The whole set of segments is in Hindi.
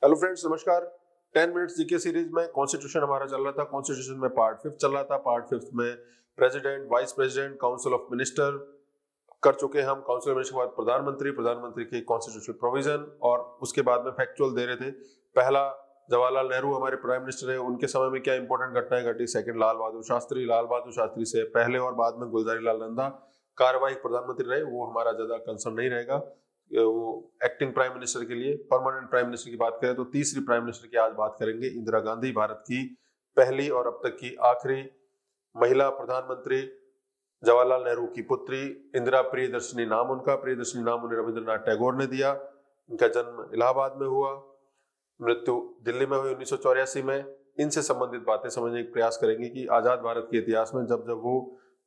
हेलो फ्रेंड्स, नमस्कार। 10 मिनट्स जीके सीरीज में कॉन्स्टिट्यूशन हमारा चल रहा था। कॉन्स्टिट्यूशन में पार्ट 5 चल रहा था। पार्ट 5 में president, vice president, council of minister कर चुके हैं हम। काउंसिल ऑफ मिनिस्टर के बाद प्रधानमंत्री, प्रधानमंत्री की कॉन्स्टिट्यूशनल प्रोविजन, और उसके बाद में फैक्चुअल दे रहे थे। पहला जवाहरलाल नेहरू हमारे प्राइम मिनिस्टर है, उनके समय में क्या इंपॉर्टेंट घटनाएं घटी। सेकंड लाल बहादुर शास्त्री, लाल बहादुर शास्त्री से पहले और बाद में गुलजारी लाल नंदा कार्यवाही प्रधानमंत्री रहे, वो हमारा ज्यादा कंसर्न नहीं रहेगा। वो एक्टिंग प्राइम मिनिस्टर के लिए। परमानेंट प्राइम मिनिस्टर की बात करें तो तीसरी प्राइम मिनिस्टर की आज बात करेंगे, इंदिरा गांधी, भारत की पहली और अब तक की आखिरी महिला प्रधानमंत्री। जवाहरलाल नेहरू की पुत्री इंदिरा प्रियदर्शनी नाम उनका। प्रियदर्शनी नाम उन्हें रविंद्रनाथ टैगोर ने दिया। इनका जन्म इलाहाबाद में हुआ, मृत्यु दिल्ली में हुई 1984 में। इनसे संबंधित बातें समझने का प्रयास करेंगे कि आजाद भारत के इतिहास में जब जब वो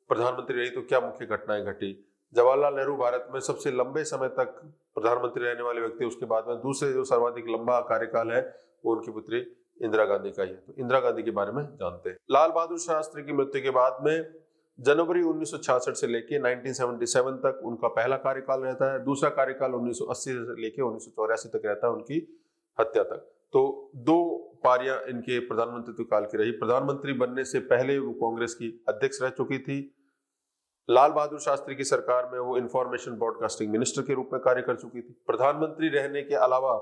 प्रधानमंत्री रही तो क्या मुख्य घटनाएं घटी। जवाहरलाल नेहरू भारत में सबसे लंबे समय तक प्रधानमंत्री रहने वाले व्यक्ति। उसके बाद में दूसरे जो सर्वाधिक लंबा कार्यकाल है वो उनकी पुत्री इंदिरा गांधी का ही है। तो इंदिरा गांधी के बारे में जानते हैं। लाल बहादुर शास्त्री की मृत्यु के बाद में जनवरी 1966 से लेके 1977 तक उनका पहला कार्यकाल रहता है। दूसरा कार्यकाल 1980 से लेके 1984 तक रहता है, उनकी हत्या तक। तो 2 पारियां इनके प्रधानमंत्री काल की रही। प्रधानमंत्री बनने से पहले वो कांग्रेस की अध्यक्ष रह चुकी थी। लाल बहादुर शास्त्री की सरकार में वो इंफॉर्मेशन ब्रॉडकास्टिंग मिनिस्टर के रूप में कार्य कर चुकी थी। प्रधानमंत्री रहने के अलावा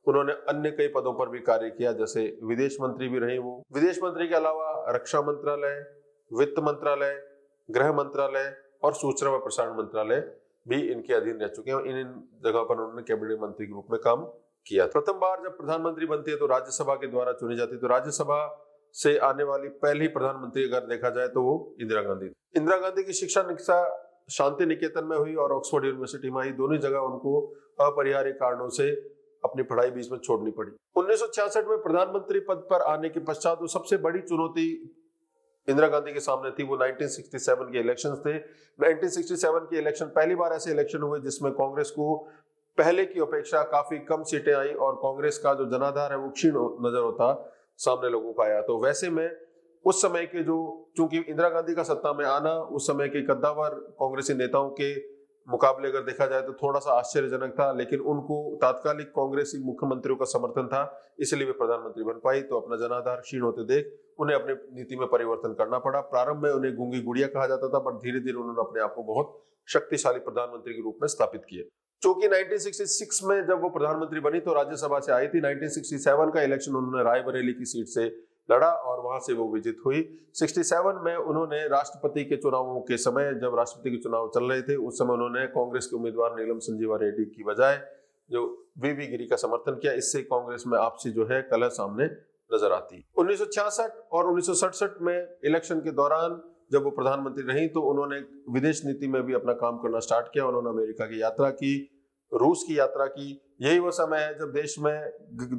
उन्होंने अन्य कई पदों पर भी कार्य किया, जैसे विदेश मंत्री भी रहे वो। विदेश मंत्री के अलावा रक्षा मंत्रालय, वित्त मंत्रालय, गृह मंत्रालय और सूचना व प्रसारण मंत्रालय भी इनके अधीन रह चुके हैं। इन जगह पर उन्होंने कैबिनेट मंत्री के रूप में काम किया। प्रथम बार जब प्रधानमंत्री बनती है तो राज्यसभा के द्वारा चुनी जाती है। तो राज्यसभा से आने वाली पहली प्रधानमंत्री अगर देखा जाए तो वो इंदिरा गांधी। इंदिरा गांधी की शिक्षा दीक्षा शांति निकेतन में हुई और ऑक्सफोर्ड यूनिवर्सिटी में आई। दोनों जगह उनको अपरिहार्य कारणों से अपनी पढ़ाई बीच में छोड़नी पड़ी। 1966 में प्रधानमंत्री पद पर आने के पश्चात वो सबसे बड़ी चुनौती इंदिरा गांधी के सामने थी, वो 1967 के इलेक्शंस थे। 1967 के इलेक्शन पहली बार ऐसे इलेक्शन हुए जिसमें कांग्रेस को पहले की अपेक्षा काफी कम सीटें आई और कांग्रेस का जो जनाधार है वो क्षीण नजर होता सामने लोगों का आया। तो वैसे में उस समय के जो, चूंकि इंदिरा गांधी का सत्ता में आना उस समय के कद्दावर कांग्रेसी नेताओं के मुकाबले अगर देखा जाए तो थोड़ा सा आश्चर्यजनक था, लेकिन उनको तात्कालिक कांग्रेसी मुख्यमंत्रियों का समर्थन था, इसलिए वे प्रधानमंत्री बन पाई। तो अपना जनाधार क्षीण होते देख उन्हें अपनी नीति में परिवर्तन करना पड़ा। प्रारंभ में उन्हें गूंगी गुड़िया कहा जाता था, पर धीरे धीरे उन्होंने अपने आप को बहुत शक्तिशाली प्रधानमंत्री के रूप में स्थापित किया। चूंकि 1966 में जब वो प्रधानमंत्री बनी तो राज्यसभा से आई थी। 1967 का इलेक्शन उन्होंने रायबरेली की सीट से लड़ा और वहां से वो विजित हुई। 67 में उन्होंने राष्ट्रपति के चुनावों के समय, जब राष्ट्रपति के चुनाव चल रहे थे, उस समय उन्होंने कांग्रेस के उम्मीदवार नीलम संजीवा रेड्डी की बजाय जो वीवी गिरी का समर्थन किया। इससे कांग्रेस में आपसी जो है कलह सामने नजर आती। 1966 और 1967 में इलेक्शन के दौरान जब वो प्रधानमंत्री रही तो उन्होंने विदेश नीति में भी अपना काम करना स्टार्ट किया। उन्होंने अमेरिका की यात्रा की, रूस की यात्रा की। यही वो समय है जब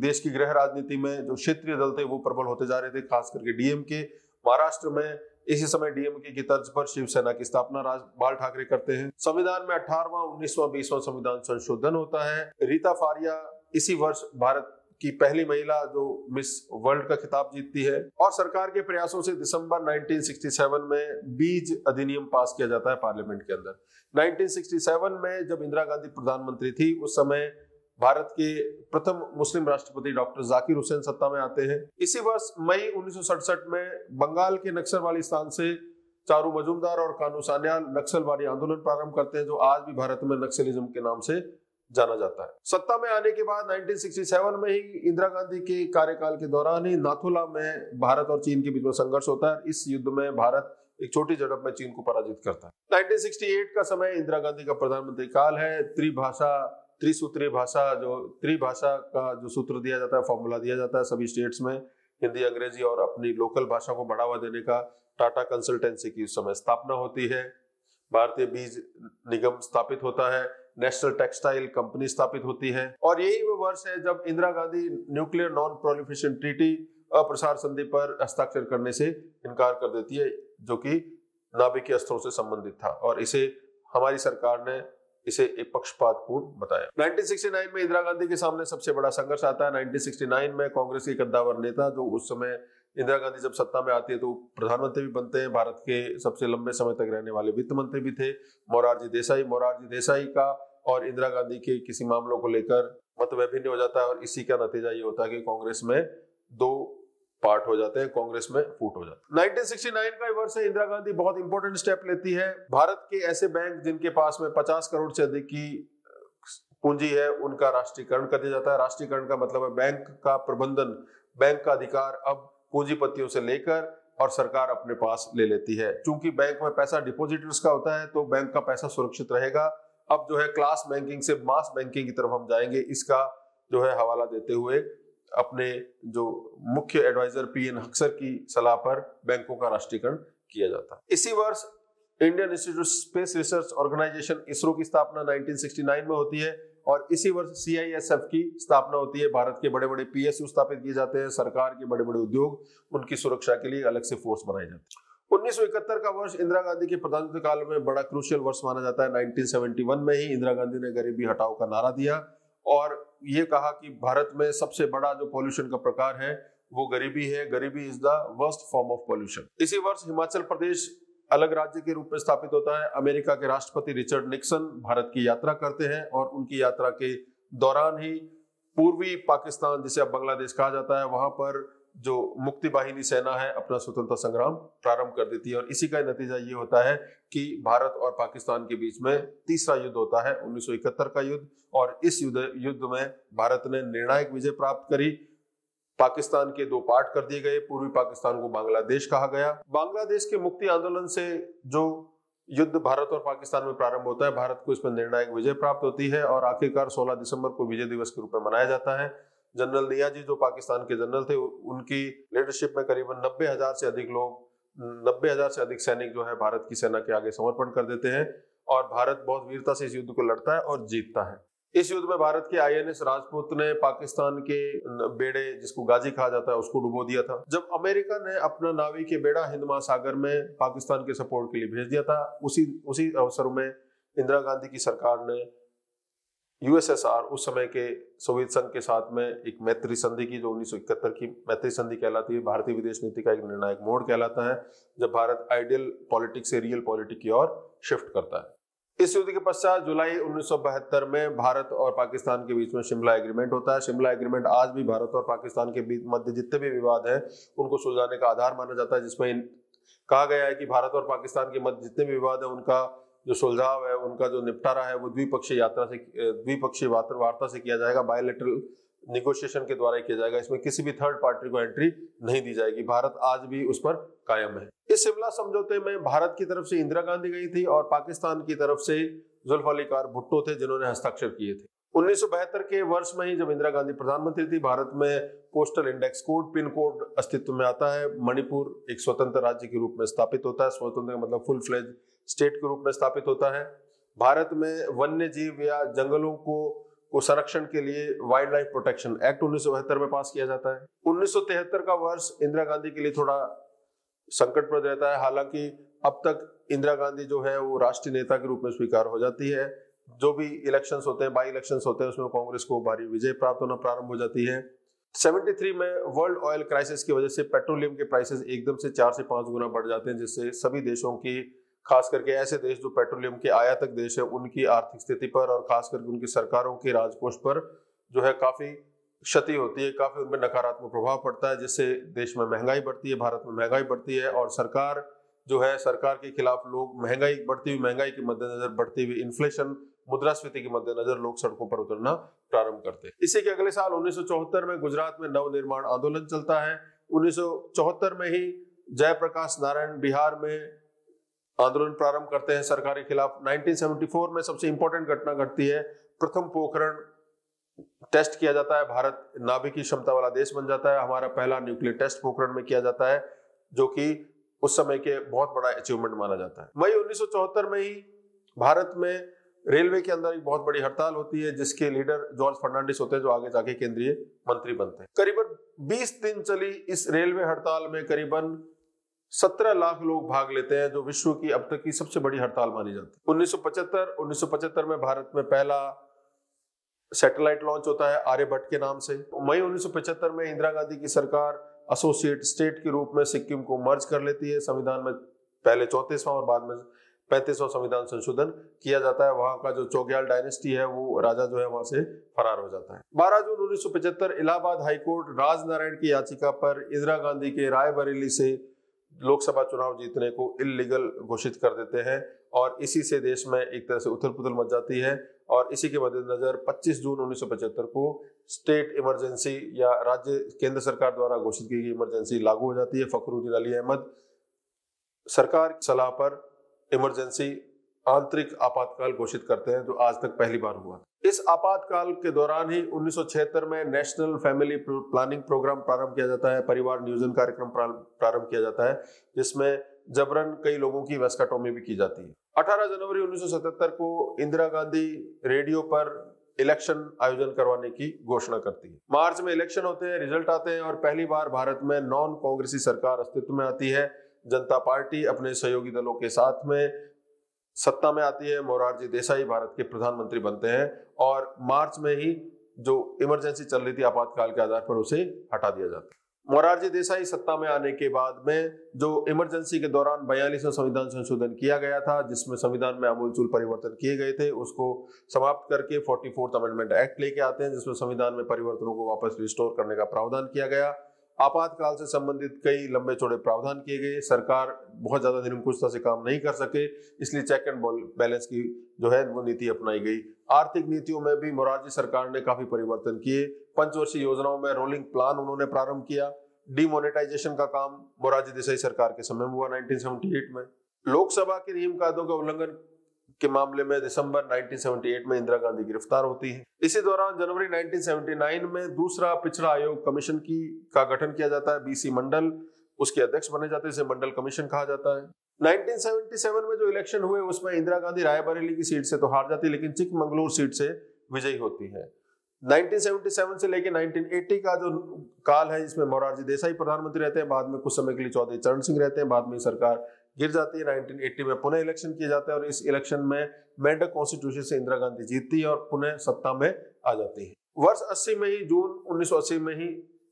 देश की गृह राजनीति में जो क्षेत्रीय दल थे वो प्रबल होते जा रहे थे, खास करके डीएमके। महाराष्ट्र में इसी समय डीएमके की तर्ज पर शिवसेना की स्थापना बाल ठाकरे करते हैं। संविधान में 18वां, 19वां, 20वां संविधान संशोधन होता है। रीता फारिया इसी वर्ष भारत की पहली महिला जो मिस वर्ल्ड का खिताब जीतती है। और सरकार के प्रयासों से दिसंबर 1967 में बीज अधिनियम पास किया जाता है पार्लियामेंट के अंदर। 1967 में जब इंदिरा गांधी प्रधानमंत्री थी उस समय भारत के प्रथम मुस्लिम राष्ट्रपति डॉक्टर जाकिर हुसैन सत्ता में आते हैं। इसी वर्ष मई 1967 में बंगाल के नक्सलवादी स्थान से चारू मजूमदार और कानू सान्याल नक्सलवादी आंदोलन प्रारंभ करते हैं, जो आज भी भारत में नक्सलिज्म के नाम से जाना जाता है। सत्ता में आने के बाद 1967 में ही इंदिरा गांधी के कार्यकाल के दौरान ही नाथुला में भारत और चीन के बीच में संघर्ष होता है। इस युद्ध में भारत एक छोटी झड़प में चीन को पराजित करता है। 1968 का समय इंदिरा गांधी का प्रधानमंत्री काल है। त्रिभाषा का जो सूत्र दिया जाता है, फॉर्मूला दिया जाता है सभी स्टेट्स में, हिंदी, अंग्रेजी और अपनी लोकल भाषा को बढ़ावा देने का। टाटा कंसल्टेंसी की उस समय स्थापना होती है। भारतीय बीज निगम स्थापित होता है। नेशनल टेक्सटाइल कंपनी स्थापित होती है। और यही वो वर्ष है जब Indira Gandhi nuclear non proliferation treaty, अप्रसार संधि पर हस्ताक्षर करने से इनकार कर देती है, जो कि नाभिकीय अस्त्रों से संबंधित था, और इसे हमारी सरकार ने इसे एक पक्षपातपूर्ण बताया। 1969 में इंदिरा गांधी के सामने सबसे बड़ा संघर्ष आता है। 1969 में कांग्रेस के कद्दावर नेता, जो उस समय इंदिरा गांधी जब सत्ता में आती है तो प्रधानमंत्री भी बनते हैं, भारत के सबसे लंबे समय तक रहने वाले वित्त मंत्री भी थे, मोरारजी देसाई का और इंदिरा गांधी के किसी मामलों को लेकर मतभेद भिन्न हो जाता है और इसी का नतीजा ये होता है कि कांग्रेस में दो पार्ट हो जाते हैं, कांग्रेस में फूट हो जाता है। 1969 का वर्ष है, इंदिरा गांधी बहुत इंपॉर्टेंट स्टेप लेती है। भारत के ऐसे बैंक जिनके पास में 50 करोड़ से अधिक की पूंजी है उनका राष्ट्रीयकरण कर दिया जाता है। राष्ट्रीयकरण का मतलब है बैंक का प्रबंधन, बैंक का अधिकार अब पूंजीपतियों से लेकर और सरकार अपने पास ले लेती है। चूंकि बैंक में पैसा डिपॉजिटर्स का होता है तो बैंक का पैसा सुरक्षित रहेगा। अब जो है क्लास बैंकिंग से मास बैंकिंग की तरफ हम जाएंगे, इसका जो है हवाला देते हुए अपने जो मुख्य एडवाइजर पीएन हक्सर की सलाह पर बैंकों का राष्ट्रीयकरण किया जाता है। इसी वर्ष Indian Institute Space Research Organisation ISRO की स्थापना 1969 में होती है और इसी वर्ष CISF की स्थापना होती है। भारत के बड़े बड़े PSU स्थापित किए जाते हैं, सरकार के बड़े बड़े उद्योग उनकी सुरक्षा के लिए अलग से फोर्स बनाए जाते हैं। 1971 का वर्ष इंदिरा गांधी के प्रधानमंत्री काल में बड़ा क्रूशियल वर्ष माना जाता है। 1971 में ही इंदिरा गांधी ने गरीबी हटाओ का नारा दिया और ये कहा कि भारत में सबसे बड़ा जो पॉल्यूशन का प्रकार है वो गरीबी है, गरीबी is the worst form of pollution. इसी वर्ष हिमाचल प्रदेश अलग राज्य के रूप में स्थापित होता है। अमेरिका के राष्ट्रपति रिचर्ड निक्सन भारत की यात्रा करते हैं और उनकी यात्रा के दौरान ही पूर्वी पाकिस्तान, जिसे अब बांग्लादेश कहा जाता है, वहां पर जो मुक्ति बाहिनी सेना है अपना स्वतंत्रता संग्राम प्रारंभ कर देती है और इसी का नतीजा ये होता है कि भारत और पाकिस्तान के बीच में तीसरा युद्ध होता है, 1971 का युद्ध। और इस युद्ध में भारत ने निर्णायक विजय प्राप्त करी। पाकिस्तान के दो पार्ट कर दिए गए, पूर्वी पाकिस्तान को बांग्लादेश कहा गया। बांग्लादेश के मुक्ति आंदोलन से जो युद्ध भारत और पाकिस्तान में प्रारंभ होता है, भारत को इसमें निर्णायक विजय प्राप्त होती है और आखिरकार 16 दिसंबर को विजय दिवस के रूप में मनाया जाता है। जनरल नियाजी जो पाकिस्तान के जनरल थे, उनकी लीडरशिप में करीबन 90,000 से अधिक लोग, 90,000 से अधिक सैनिक जो है भारत की सेना के आगे समर्पण कर देते हैं और भारत बहुत वीरता से इस युद्ध को लड़ता है और जीतता है। इस युद्ध में भारत के INS राजपूत ने पाकिस्तान के बेड़े, जिसको गाजी कहा जाता है, उसको डुबो दिया था। जब अमेरिका ने अपना नाविकीय बेड़ा हिंद महासागर में पाकिस्तान के सपोर्ट के लिए भेज दिया था, उसी अवसर में इंदिरा गांधी की सरकार ने USSR, उस समय के सोवियत संघ के साथ में एक मैत्री संधि की, जो 1971 की मैत्री संधि कहलाती है। भारतीय विदेश नीति का एक निर्णायक मोड़ कहलाता है जब भारत आइडियल पॉलिटिक्स से रियल पॉलिटिक्स की ओर शिफ्ट करता है। इस युद्ध के पश्चात जुलाई 1972 में भारत और पाकिस्तान के बीच में शिमला एग्रीमेंट होता है। शिमला एग्रीमेंट आज भी भारत और पाकिस्तान के बीच मध्य जितने भी विवाद हैं उनको सुलझाने का आधार माना जाता है, जिसमें कहा गया है कि भारत और पाकिस्तान के मध्य जितने भी विवाद है उनका जो सुलझाव है, उनका जो निपटारा है वो द्विपक्षीय वार्ता से किया जाएगा, बायलैटरल निगोशिएशन के द्वारा किया जाएगा। इसमें किसी भी थर्ड पार्टी को एंट्री नहीं दी जाएगी। भारत आज भी उस पर कायम है। इस शिमला समझौते में भारत की तरफ से इंदिरा गांधी गई थी और पाकिस्तान की तरफ से जुल्फिकार भुट्टो थे जिन्होंने हस्ताक्षर किए थे। 1972 के वर्ष में ही जब इंदिरा गांधी प्रधानमंत्री थी, भारत में postal index code, pin code अस्तित्व में आता है। मणिपुर एक स्वतंत्र राज्य के रूप में स्थापित होता है। स्वतंत्र का मतलब फुल फ्लेज स्टेट के रूप में स्थापित होता है। भारत में वन्य जीव या जंगलों को संरक्षण के लिए वाइल्ड लाइफ प्रोटेक्शन एक्ट 1972 में पास किया जाता है। 1973 का वर्ष इंदिरा गांधी के लिए थोड़ा संकटप्रद रहता है। हालांकि अब तक इंदिरा गांधी जो है वो राष्ट्रीय नेता के रूप में स्वीकार हो जाती है। जो भी इलेक्शंस होते हैं, बाई इलेक्शंस होते हैं, उसमें कांग्रेस को भारी विजय प्राप्त होना प्रारंभ हो जाती है। 73 में वर्ल्ड ऑयल क्राइसिस की वजह से पेट्रोलियम के प्राइसेस एकदम से 4 से 5 गुना बढ़ जाते हैं, जिससे सभी देशों की, खास करके ऐसे देश जो पेट्रोलियम के आयातक देश है, उनकी आर्थिक स्थिति पर और खास करके उनकी सरकारों के राजकोष पर जो है काफी क्षति होती है, काफी उनमें नकारात्मक प्रभाव पड़ता है, जिससे देश में महंगाई बढ़ती है, भारत में महंगाई बढ़ती है और सरकार जो है, सरकार के खिलाफ लोग बढ़ती हुई महंगाई के मद्देनजर, बढ़ती हुई इन्फ्लेशन, मुद्रास्फीति के मद्देनजर लोग सड़कों पर उतरना प्रारंभ करते हैं। इसी के अगले साल 1974 में गुजरात में नवनिर्माण आंदोलन चलता है। 1974 में ही जयप्रकाश नारायण बिहार में आंदोलन प्रारंभ करते हैं सरकार के खिलाफ। 1974 में सबसे इंपॉर्टेंट घटना घटती है, प्रथम पोखरण टेस्ट किया जाता है। भारत नाभिकीय क्षमता वाला देश बन जाता है। हमारा पहला न्यूक्लियर टेस्ट पोखरण में किया जाता है, जो कि उस समय के बहुत बड़ा अचीवमेंट माना जाता है। मई 1974 में ही भारत में रेलवे के अंदर एक बहुत बड़ी हड़ताल होती है, जिसके लीडर जॉर्ज फर्नांडिस होते हैं, जो आगे जाके केंद्रीय मंत्री बनते हैं। करीबन 20 दिन चली इस रेलवे हड़ताल में करीबन 17 लाख लोग भाग लेते हैं, जो विश्व की अब तक की सबसे बड़ी हड़ताल मानी जाती है। 1975 में भारत में पहला सैटेलाइट लॉन्च होता है आर्यभट्ट के नाम से। मई 1975 में इंदिरा गांधी की सरकार एसोसिएट स्टेट के रूप में सिक्किम को मर्ज कर लेती है। संविधान में पहले 34वां और बाद में 35वां संविधान संशोधन किया जाता है। वहां का जो चौग्याल डायनेस्टी है वो राजा जो है वहां से फरार हो जाता है। 12 जून 1975 इलाहाबाद हाईकोर्ट राजनारायण की याचिका पर इंदिरा गांधी के रायबरेली से लोकसभा चुनाव जीतने को इल्लीगल घोषित कर देते हैं और इसी से देश में एक तरह से उथल पुथल मच जाती है। और इसी के मद्देनजर 25 जून 1975 को स्टेट इमरजेंसी या राज्य केंद्र सरकार द्वारा घोषित की गई इमरजेंसी लागू हो जाती है। फखरुद्दीन अली अहमद सरकार की सलाह पर इमरजेंसी आंतरिक आपातकाल घोषित करते हैं, जो आज तक पहली बार हुआ। इस आपातकाल के दौरान ही 1976 में नेशनल फैमिली प्लानिंग प्रोग्राम प्रारंभ किया जाता है, परिवार नियोजन कार्यक्रम प्रारंभ किया जाता है, जिसमें जबरन कई लोगों की वेस्काटोमी भी की जाती है। 18 जनवरी 1977 को इंदिरा गांधी रेडियो पर इलेक्शन आयोजन करवाने की घोषणा करती है। मार्च में इलेक्शन होते हैं, रिजल्ट आते हैं और पहली बार भारत में नॉन कांग्रेसी सरकार अस्तित्व में आती है। जनता पार्टी अपने सहयोगी दलों के साथ में सत्ता में आती है। मोरारजी देसाई भारत के प्रधानमंत्री बनते हैं और मार्च में ही जो इमरजेंसी चल रही थी आपातकाल के आधार पर उसे हटा दिया जाता है। मोरारजी देसाई सत्ता में आने के बाद में जो इमरजेंसी के दौरान 42वां संविधान संशोधन किया गया था, जिसमें संविधान में आमूलचूल परिवर्तन किए गए थे, उसको समाप्त करके 44th अमेंडमेंट एक्ट लेके आते हैं, जिसमें संविधान में परिवर्तनों को वापस रिस्टोर करने का प्रावधान किया गया। आपातकाल से संबंधित कई लंबे चौड़े प्रावधान किए गए। सरकार बहुत ज्यादा निरंकुशता से काम नहीं कर सके, इसलिए चेक एंड बैलेंस की जो है वो नीति अपनाई गई। आर्थिक नीतियों में भी मोरारजी सरकार ने काफी परिवर्तन किए। पंचवर्षीय योजनाओं में रोलिंग प्लान उन्होंने प्रारंभ किया। डीमोनेटाइजेशन का काम मोरारजी देसाई सरकार के समय में हुआ 1978 में। लोकसभा के नियम कायदों का उल्लंघन के मामले में दिसंबर 1978 में इंदिरा गांधी गिरफ्तार होती है। इसी दौरान जनवरी 1979 में दूसरा पिछड़ा आयोग कमीशन का गठन किया जाता है। बीसी मंडल उसके अध्यक्ष बने जाते हैं, इसे मंडल कमीशन कहा जाता है। 1977 में जो इलेक्शन हुए उसमें इंदिरा गांधी रायबरेली की सीट से तो हार जाती है, लेकिन चिकमंगलुरु सीट से विजयी होती है। 1977 से लेकर 1980 का जो काल है, जिसमें मोरारजी देसाई प्रधानमंत्री रहते हैं, बाद में कुछ समय के लिए चौधरी चरण सिंह रहते हैं, बाद में सरकार गिर जाती है। 1980 में पुनः इलेक्शन किया जाता है और इस इलेक्शन में मेंढक कॉन्स्टिट्यूशन से इंदिरा गांधी जीतती है और पुनः सत्ता में आ जाती है। वर्ष 80 में ही, जून 1980 में ही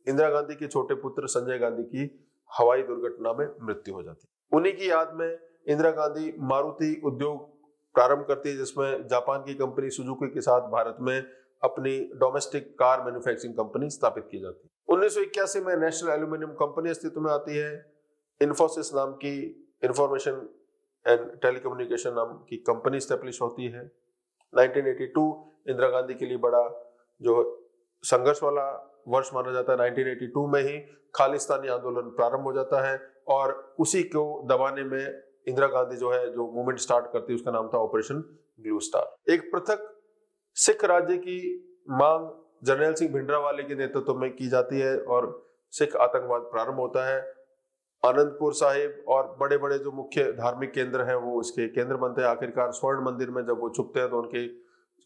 इंदिरा गांधी के छोटे पुत्र संजय गांधी की हवाई दुर्घटना में मृत्यु हो जाती है। उन्हीं की याद में इंदिरा गांधी मारुति उद्योग प्रारंभ करती है, जिसमें जापान की कंपनी सुजुकी के साथ भारत में अपनी डोमेस्टिक कार मैन्युफैक्चरिंग कंपनी स्थापित की जाती है। 1981 में नेशनल एल्यूमिनियम कंपनी अस्तित्व में आती है। इन्फोसिस नाम की इंफॉर्मेशन एंड टेलीकम्युनिकेशन नाम की कंपनी स्टैब्लिश होती है। 1982 इंदिरा गांधी के लिए बड़ा जो संघर्ष वाला वर्ष माना जाता है। 1982 में ही खालिस्तानी आंदोलन प्रारंभ हो जाता है और उसी को दबाने में इंदिरा गांधी जो मूवमेंट स्टार्ट करती है, उसका नाम था ऑपरेशन ब्लू स्टार। एक पृथक सिख राज्य की मांग जर्नैल सिंह भिंडरावाले के नेतृत्व में की जाती है और सिख आतंकवाद प्रारंभ होता है। आनंदपुर साहिब और बड़े बड़े जो मुख्य धार्मिक केंद्र हैं वो इसके केंद्र बनते हैं। आखिरकार स्वर्ण मंदिर में जब वो छुपते हैं तो उनके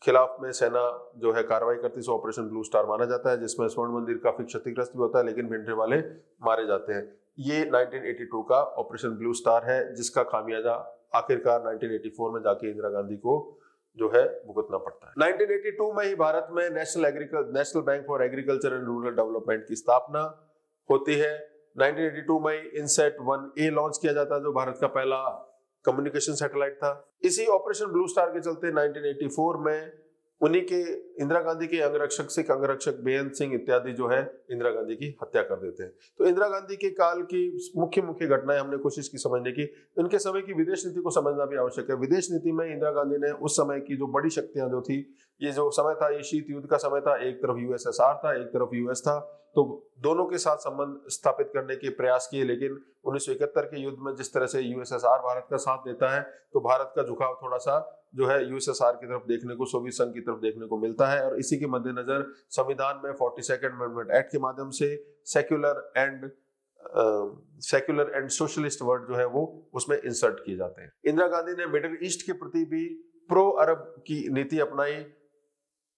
खिलाफ में सेना जो है कार्रवाई करती है, सो ऑपरेशन ब्लू स्टार माना जाता है, जिसमें स्वर्ण मंदिर काफी क्षतिग्रस्त भी होता है, लेकिन भिंडरावाले मारे जाते हैं। ये 1982 का ऑपरेशन ब्लू स्टार है, जिसका खामियाजा आखिरकार 1984 में जाके इंदिरा गांधी को जो है भुगतना पड़ता है। 1982 में ही भारत में national bank for agriculture and rural development की स्थापना होती है। 1982 में इनसेट 1A लॉन्च किया जाता है, जो भारत का पहला कम्युनिकेशन सैटेलाइट था। इसी ऑपरेशन ब्लू स्टार के चलते 1984 में उन्हीं के इंदिरा गांधी के अंगरक्षक सिख अंगरक्षक बेअंत सिंह इत्यादि जो है इंदिरा गांधी की हत्या कर देते हैं। तो इंदिरा गांधी के काल की मुख्य घटनाएं हमने कोशिश की समझने की। इनके समय की विदेश नीति को समझना भी आवश्यक है। विदेश नीति में इंदिरा गांधी ने उस समय की जो बड़ी शक्तियां जो थी, ये जो समय था ये शीत युद्ध का समय था, एक तरफ यूएसएसआर था, एक तरफ यूएस था, तो दोनों के साथ संबंध स्थापित करने के प्रयास किए। लेकिन 1971 के युद्ध में जिस तरह से यूएसएसआर भारत का साथ देता है, तो भारत का झुकाव थोड़ा सा जो है यूएसएसआर की तरफ देखने को, सोवियत संघ की तरफ देखने को मिलता है। और इसी के मद्देनजर संविधान में 42nd अमेंडमेंट एक्ट के माध्यम से सेक्युलर एंड सोशलिस्ट वर्ड जो है वो उसमें इंसर्ट किए जाते हैं। इंदिरा गांधी ने मिडिल ईस्ट के प्रति भी प्रो अरब की नीति अपनाई।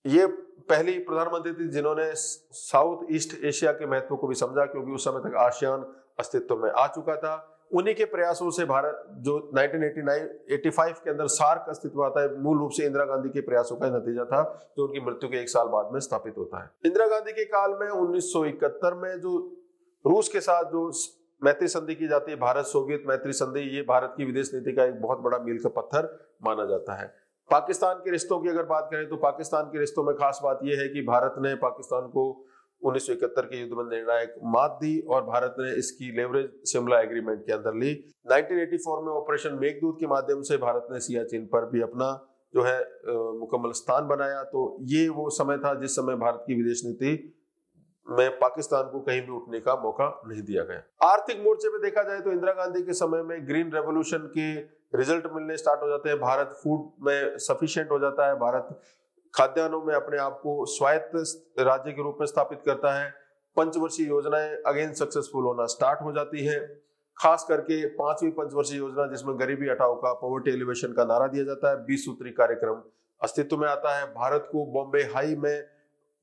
ये पहली प्रधानमंत्री थी जिन्होंने साउथ ईस्ट एशिया के महत्व को भी समझा, क्योंकि उस समय तक आसियान अस्तित्व में आ चुका था। उन्हीं के प्रयासों से भारत जो 1985 के अंदर सार्क अस्तित्व आता है, मूल रूप से इंदिरा गांधी के प्रयासों का नतीजा था, जो उनकी मृत्यु के 1 साल बाद में स्थापित होता है। इंदिरा गांधी के काल में 1971 में जो रूस के साथ जो मैत्री संधि की जाती है, भारत सोवियत मैत्री संधि, ये भारत की विदेश नीति का एक बहुत बड़ा मील का पत्थर माना जाता है। पाकिस्तान के रिश्तों की अगर बात करें तो पाकिस्तान के रिश्तों में खास बात यह है कि भारत ने पाकिस्तान को 1971 के युद्ध में निर्णायक मात दी और भारत ने इसकी लेवरेज शिमला एग्रीमेंट के अंदर ली। 1984 में ऑपरेशन मेघदूत के माध्यम से भारत ने सियाचिन पर भी अपना जो है मुकम्मल स्थान बनाया। तो ये वो समय था जिस समय भारत की विदेश नीति में पाकिस्तान को कहीं भी उठने का मौका नहीं दिया गया। आर्थिक मोर्चे पे देखा जाए तो इंदिरा गांधी के समय में ग्रीन रेवोल्यूशन के रिजल्ट मिलने स्टार्ट हो जाते हैं, भारत फूड में सफिशिएंट हो जाता है, भारत खाद्यान्नों में अपने आप को स्वायत्त राज्य के रूप में स्थापित करता है, पंचवर्षीय योजनाएं अगेन सक्सेसफुल होना स्टार्ट हो जाती है। खास करके 5वीं पंचवर्षीय योजना जिसमें गरीबी हटाओ का, पॉवर्टी एलिवेशन का नारा दिया जाता है, 20 सूत्री कार्यक्रम अस्तित्व में आता है। भारत को बॉम्बे हाई में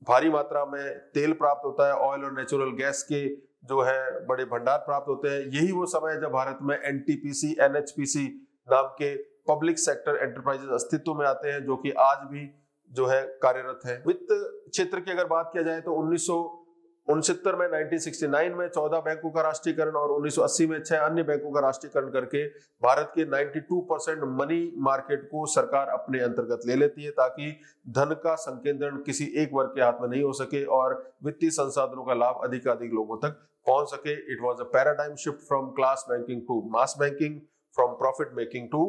भारी मात्रा में तेल प्राप्त होता है, ऑयल और नेचुरल गैस के जो है बड़े भंडार प्राप्त होते हैं। यही वो समय है जब भारत में एनटीपीसी, एनएचपीसी नाम के पब्लिक सेक्टर एंटरप्राइजेस अस्तित्व में आते हैं, जो कि आज भी जो है कार्यरत है। वित्त क्षेत्र की अगर बात किया जाए तो 1969 में 1969 में 14 बैंकों का राष्ट्रीयकरण और 1980 में 6 अन्य बैंकों का राष्ट्रीयकरण करके भारत के 92% मनी मार्केट को सरकार अपने अंतर्गत ले लेती है, ताकि धन का संकेंद्रण किसी एक वर्ग के हाथ में नहीं हो सके और वित्तीय संसाधनों का लाभ अधिकाधिक लोगों तक पहुंच सके। It was a paradigm shift from class banking to mass banking, from profit making to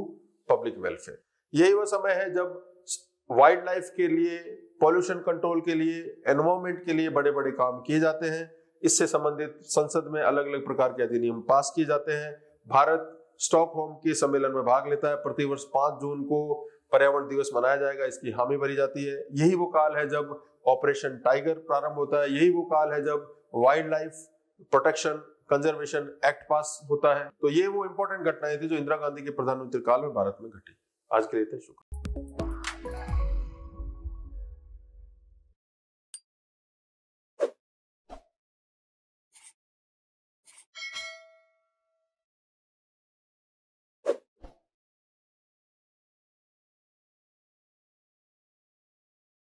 public welfare. यही वो समय है जब वाइल्ड लाइफ के लिए, पॉल्यूशन कंट्रोल के लिए, एनवायरमेंट के लिए बड़े बड़े काम किए जाते हैं। इससे संबंधित संसद में अलग अलग प्रकार के अधिनियम पास किए जाते हैं। भारत स्टॉकहोम के सम्मेलन में भाग लेता है, प्रतिवर्ष 5 जून को पर्यावरण दिवस मनाया जाएगा, इसकी हामी भरी जाती है। यही वो काल है जब ऑपरेशन टाइगर प्रारंभ होता है, यही वो काल है जब wild life protection conservation act पास होता है। तो ये वो इंपॉर्टेंट घटनाएं थी जो इंदिरा गांधी के प्रधानमंत्री काल में भारत में घटी। आज के लिए शुक्रिया।